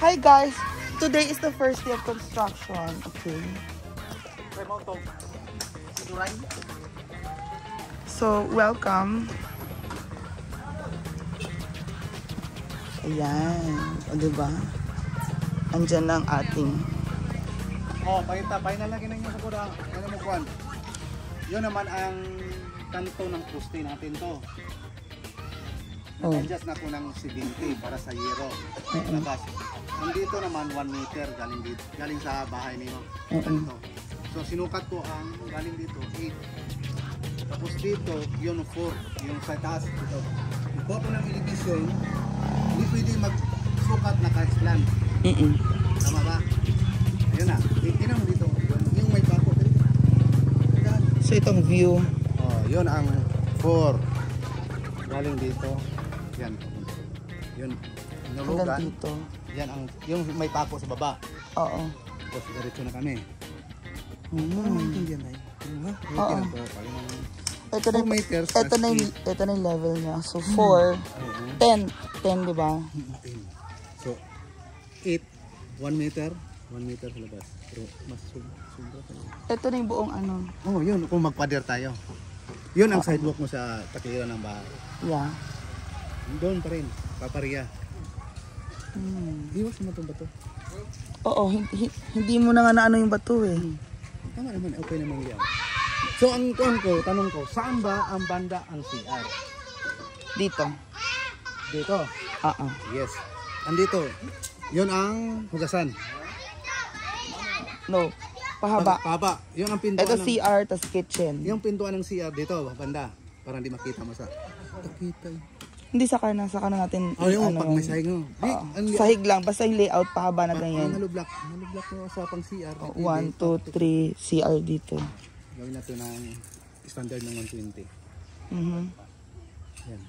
Hi guys! Today is the first day of construction. Okay. So, welcome. Ayan. O, diba? Andyan ang ating... Oh, pahinal lagi na sa kuda. Ano mo kuan? Yun naman ang kanto ng poste natin to. Nag-adjust na ko ng 70 para sa yero. Labas. Nandito naman 1 meter galing sa bahay niyo. Kanto. So sinukat ko ang galing dito 8. Tapos dito yun 4, yung sa taas dito. Ikuha ko ng elevation, hindi pwede magsukat na ka-slant. Tama ba? Ayun na. Tingnan mo dito. Yung may bako dito. So itong view. Oh, yun ang 4. Galing dito. Yan. Yun. Hanggang dito. Yan ang yung may pako sa baba. Oo. Tapos diretso na kami. Yan ay. Oo. Ito na yung level niya. So 4, 10, 10 di ba? So 8, 1 meter. 1 meter sa labas. Pero mas sobra pa yun. Ito na yung buong ano. Oh, yun. Kung magpader tayo. Yun ang sidewalk mo sa takiliran ng bahay. Yeah. Doon pa rin. Papariya. Iwas naman itong bato. Oo. Hindi mo na nga naano yung bato eh. Tama naman. Okay naman yan. So ang tanong ko, saan ba ang banda ang CR? Dito. Dito? Oo. Yes. Andito. Yun ang hugasan. No. Pahaba. Pahaba. Yun ang pintuan. Ito CR, tas kitchen. Yung pintuan ng CR dito, banda. Para hindi makita mo sa... Nakita eh. Hindi sa kanan natin. Oh, yung pag may sahig mo. Sahig lang. Basta yung layout pahaba na ganyan. Halublock. Halublock mo sa pang CR. 1, 2, 3 CR dito. Gawin natin ng standard ng 120. Yan. Yan.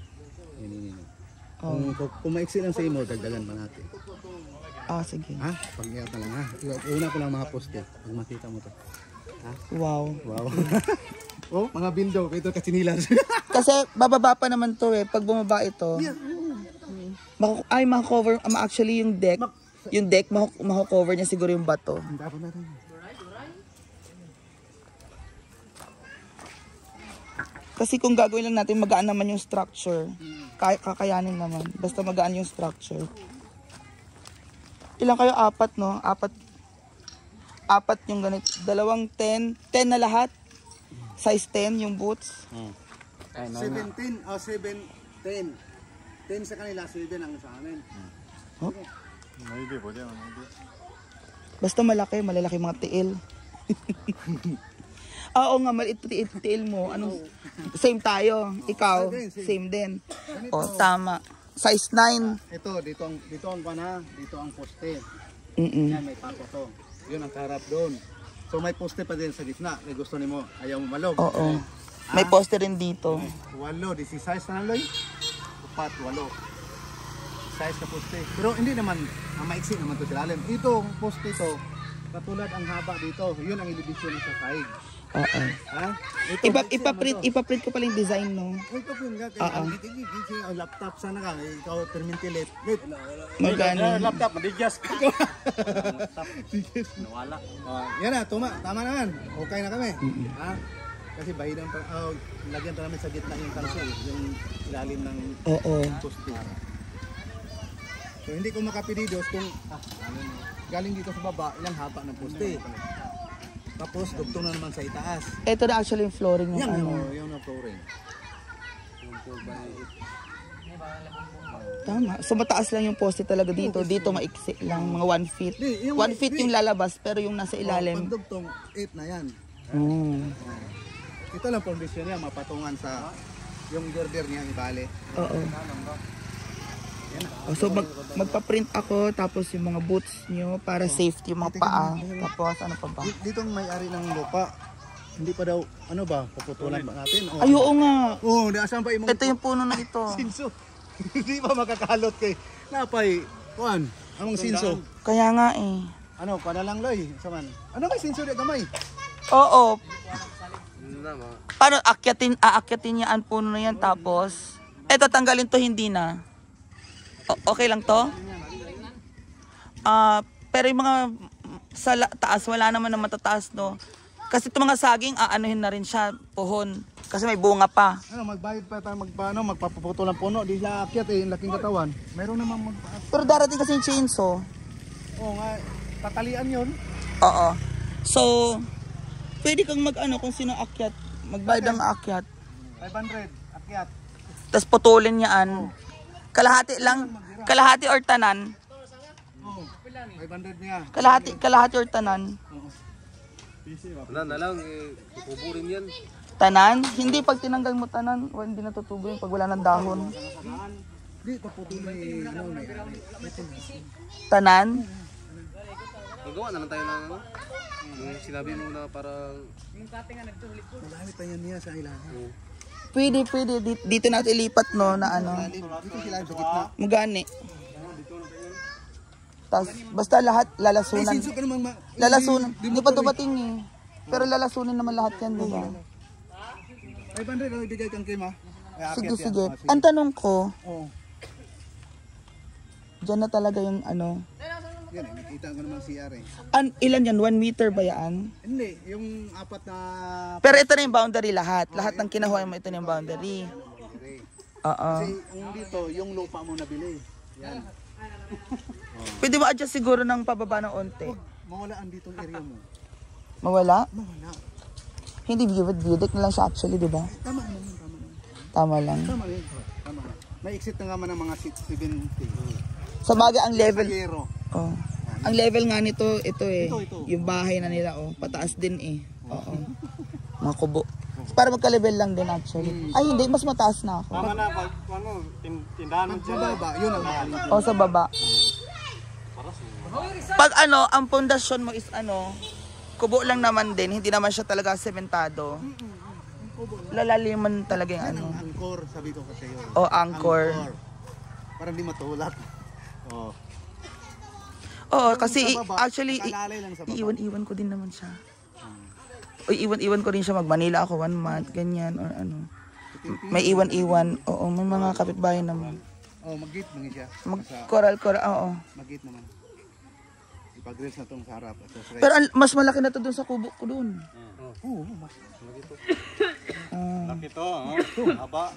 Kung maiksi lang sa imo, dagdagan pa natin. Ah, sige. Ha? Pag-iap na lang ha. Una ko lang mga poste. Pag makita mo to. Ha? Wow. Wow. Oh, mga window. Ito katsinilas. Kasi bababa pa naman to eh. Pag bumaba ito. Yeah. Maka-cover. Actually yung deck. Yung deck, maka-cover niya siguro yung bato. Dapat natin. Kasi kung gagawin lang natin, magaan naman yung structure. Kakayanin naman. Basta magaan yung structure. Ilang kayo? 4, no? 4 yung ganito. 2 10. 10 na lahat. Size 10 yung boots. 17 o 7, 10. 10 sa kanila, 7 ang sa amin. Huh? Basta malalaki mga tiil. Oo nga, maliit tiil mo. Anong same tayo. Ikaw, same din. O, tama. Size 9. Ito, dito ang pana, dito ang poste. Yan, may pako to. Yun ang karap doon. So may poste pa din sa gitna. May gusto nimo, ayaw mo malog. Oo. May poste rin dito. 8, this is size na loy. 4, 8. Size na poste. Pero hindi naman, maiksi naman to sa lalim. Ito, ang poste to, katulad ang haba dito. Yun ang elevation sa sahig. Oo. Ha? Ipaprint ko pala yung design, no? Ito po nga, kaya ang laptop sana ka, ikaw permintilate. Magkano? Laptop, madidjust ka. Nawala. Yan na, tama naman. Okay na kami. Ha? Kasi bahidan pa, lagyan pa namin sa gitna yung kanso, yung ilalim ng poste. So hindi ko makapididos kung galing dito sa baba, ilang haba ng poste. Tapos dugtong na naman sa itaas. Ito na actually yung flooring ng ano. Yung flooring. Yung 4x8. Tama. So mataas lang yung poste talaga dito. Dito maiksi lang, mga 1 feet. 1 feet yung lalabas, pero yung nasa ilalim. Pag dugtong 8 na yan. Ito lang foundation niya, mapatungan sa yung girder niya, ibali. Oo. So magpa-print ako, tapos yung mga boots nyo para safety yung mga paa. Tapos ano pa ba? Dito ang may-ari ng lupa. Hindi pa daw, ano ba, paputulan ba natin? Ay, oo nga. Oo, saan pa yung mga... Ito yung puno na ito. Sinso. Hindi pa makakalot kay napay. Kuan, anong sinso? Kaya nga eh. Ano, kuan na lang loy. Saman. Ano may sinso di gamay? Oo. Paano aakyatin niya ang puno na yan, tapos eto tanggalin to, hindi na. Okay lang to? Pero yung mga taas, wala naman na matataas, no? Kasi itong mga saging, aanuhin na rin siya, puhon. Kasi may bunga pa. Magbayad pa tayo, magpapaputo ng puno. Di siya akyat yung laking katawan. Mayroon naman Pero darating kasi yung chainsaw. Oo nga, tatalian yun. Oo. So, pwede kang kung sino akyat, magbayad ang akyat. 500, akyat. Tapos putulin niyaan. Kalahati lang, kalahati or tanan. 500 niya. Kalahati or tanan. Tanan na lang, tutubo rin yan. Tanan? Hindi, pag tinanggal mo tanan, hindi natutubo yung pag wala ng dahon. Hindi, paputulin. Tanan? Magawa na lang tayo ng ano. Yung sinabi mo na parang... Magamit pa yan niya sa ilalim. Pwede. Dito natin ilipat, no, na ano. Dito sila sa gitna. Mugani. Tas, basta lahat lalasunan. Sinso ka naman Lalasunan. Hindi pa dumating eh. Pero lalasunin naman lahat yan, di ba? 500 ang ibigay kang Kim, ha? Sige. Ang tanong ko, Oo. dyan na talaga yung ano. Yan, nakikita ko naman CR eh. Ilan yan? 1 meter ba yan? Hindi, yung apat na... Pero ito na yung boundary lahat. Lahat ng kinahuha mo, ito na yung boundary. Oo. Kasi ang dito, yung lupa mo nabili. Yan. Pwede mo adjust siguro ng pababa ng onte. Mawala ang ditong area mo. Mawala? Mawala. Hindi, viewed na lang siya actually, di ba? Tama naman yun, tama naman. Tama lang. Tama yun, tama. May exit na naman ng mga 70. Sa bagay, ang level... Sayero. Oh. Ang level nga nito, ito eh. Ito. Yung bahay na nila, oh. Pataas din eh. Oo. Mga kubo. Para magka-level lang din actually. Ay, hindi. Mas mataas na ako. Tama na, tindahan mo Sa baba, yun ang makalit. O, sa baba. Pag ang pundasyon mo is kubo lang naman din. Hindi naman siya talaga sementado. Lalaliman talaga yung Ang angkor, sabi ko kasi yun. O, anchor. Para hindi matulak. Oh. Oo, kasi Sa baba, actually, nakalalay lang sa baba. iiwan ko din naman siya. O, iwan ko rin siya. Mag-Manila ako 1 month, ganyan, or ano. May iwan. Oo, may mga kapitbahay naman. Oh, mag-gate naman siya. Mag-coral, oo. Mag-gate naman. Ipag-grills na itong sa harap. Pero mas malaki na to dun sa kubo ko dun. Oo, mas. Laki to, haba.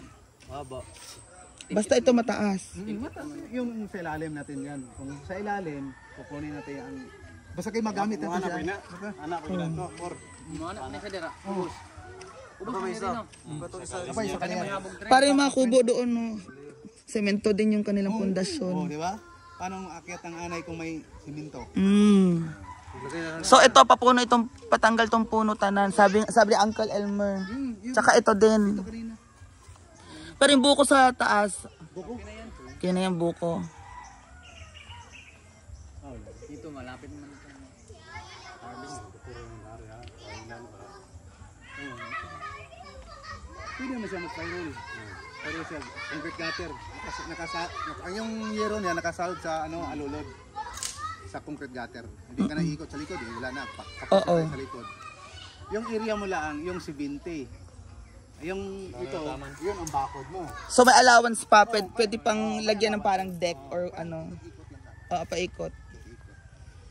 Basta ito mataas. Yung sa ilalim natin yan. Kung sa ilalim, kukunin natin yung... Basta kayo magamit natin siya. Anak ko yun to, por. Apa isa kanina? Para yung mga kubo doon, no, semento din yung kanilang Oo, pundasyon. di ba? Paano aakyat ang anay kung may siminto? So ito, papuno itong patanggal tong puno tanan. Sabi ni Uncle Elmer. Tsaka ito din. Kanina. Pero yung buko sa taas. Buko? Kaya na yung buko. Dito malapit naman ito. Pwede naman siya mag-spiral. Pero siya, concrete gutter. Yung yero niya nakasahod sa alulod. Sa concrete gutter. Hindi ka na ikot sa likod. Wala na. Oo. Sa likod. Yung area mo lang, yung 70. Yung ito, yun ang bakod mo. So may allowance pa. Pwede pang lagyan ng parang deck or ano. Paikot.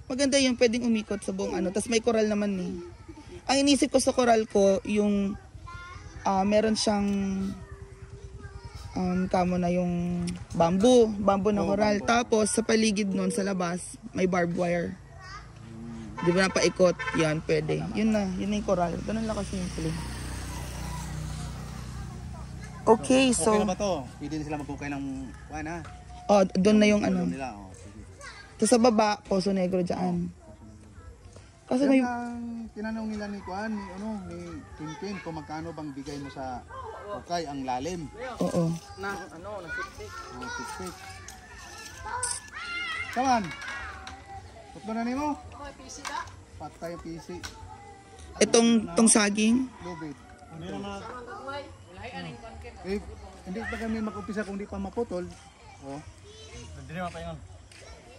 Maganda yung pwedeng umikot sa buong ano. Tapos may coral naman eh. Ang inisip ko sa coral ko, yung meron siyang kamo na yung bamboo na coral. Tapos sa paligid nun sa labas, may barbed wire. Di ba napaikot? Yan, pwede. Yun na yung coral. Ganun lang kasimple. Okay, so... Okay na ba to? Pwede na sila magkukay ng ha? Oh, doon na yung ano. Doon nila, oh. Sige. Tapos sa baba, Poso Negro dyan. Kasi may... Tinanong nila ni Kuan, ni Tintin, kung magkano bang bigay mo sa kukay ang lalim. Oo. Na 50. 50. Come on. Put na nimo? Patay yung PC. Itong saging. Lubid. Hindi pa kami mag-umpisa kung di pa maputol. Oh. Hindi naman pa yun.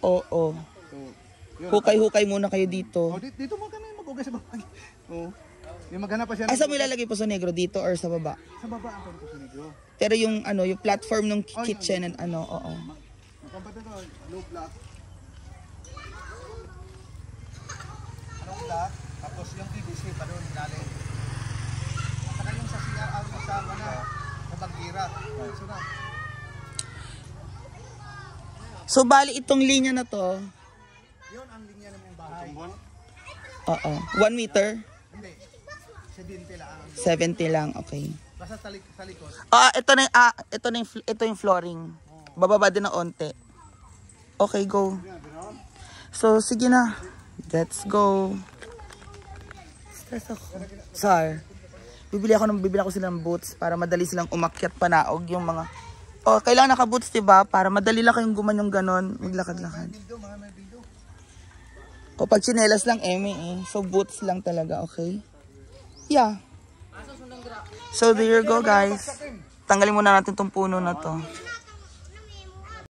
Oo. So, yun. Hukay-hukay muna kayo dito. Oh, dito mo kami mag-ugay sa bahay. Oh. Yung maghanap pa siya. Saan mo ilalagay Poso Negro? Dito or sa baba? Sa baba ang Poso Negro. Pero yung yung platform ng kitchen and oo. Makampat ito, low block. Anong black? Tapos yung PVC pa doon galing. Saka yung sa CR out sa na bagira. So na. So, bali itong linya na to. Yun ang linya ng bahay. Oo. 1 meter? Hindi. 70 lang. 70 lang, okay. Basta sa likod. Ito yung flooring. Bababa din ng onte. Okay, go. So, sige na. Let's go. Stress ako. Sir, bibili ako sila ng boots para madali silang umakyat panaog yung mga... Oh, kailangan naka-boots, diba? Para madali lang kayong gumanyong ganon. Maglakad-lakad. O, pag chinelas lang, eh. So, boots lang talaga, okay? Yeah. So, there you go, guys. Tanggalin muna natin tong puno na to.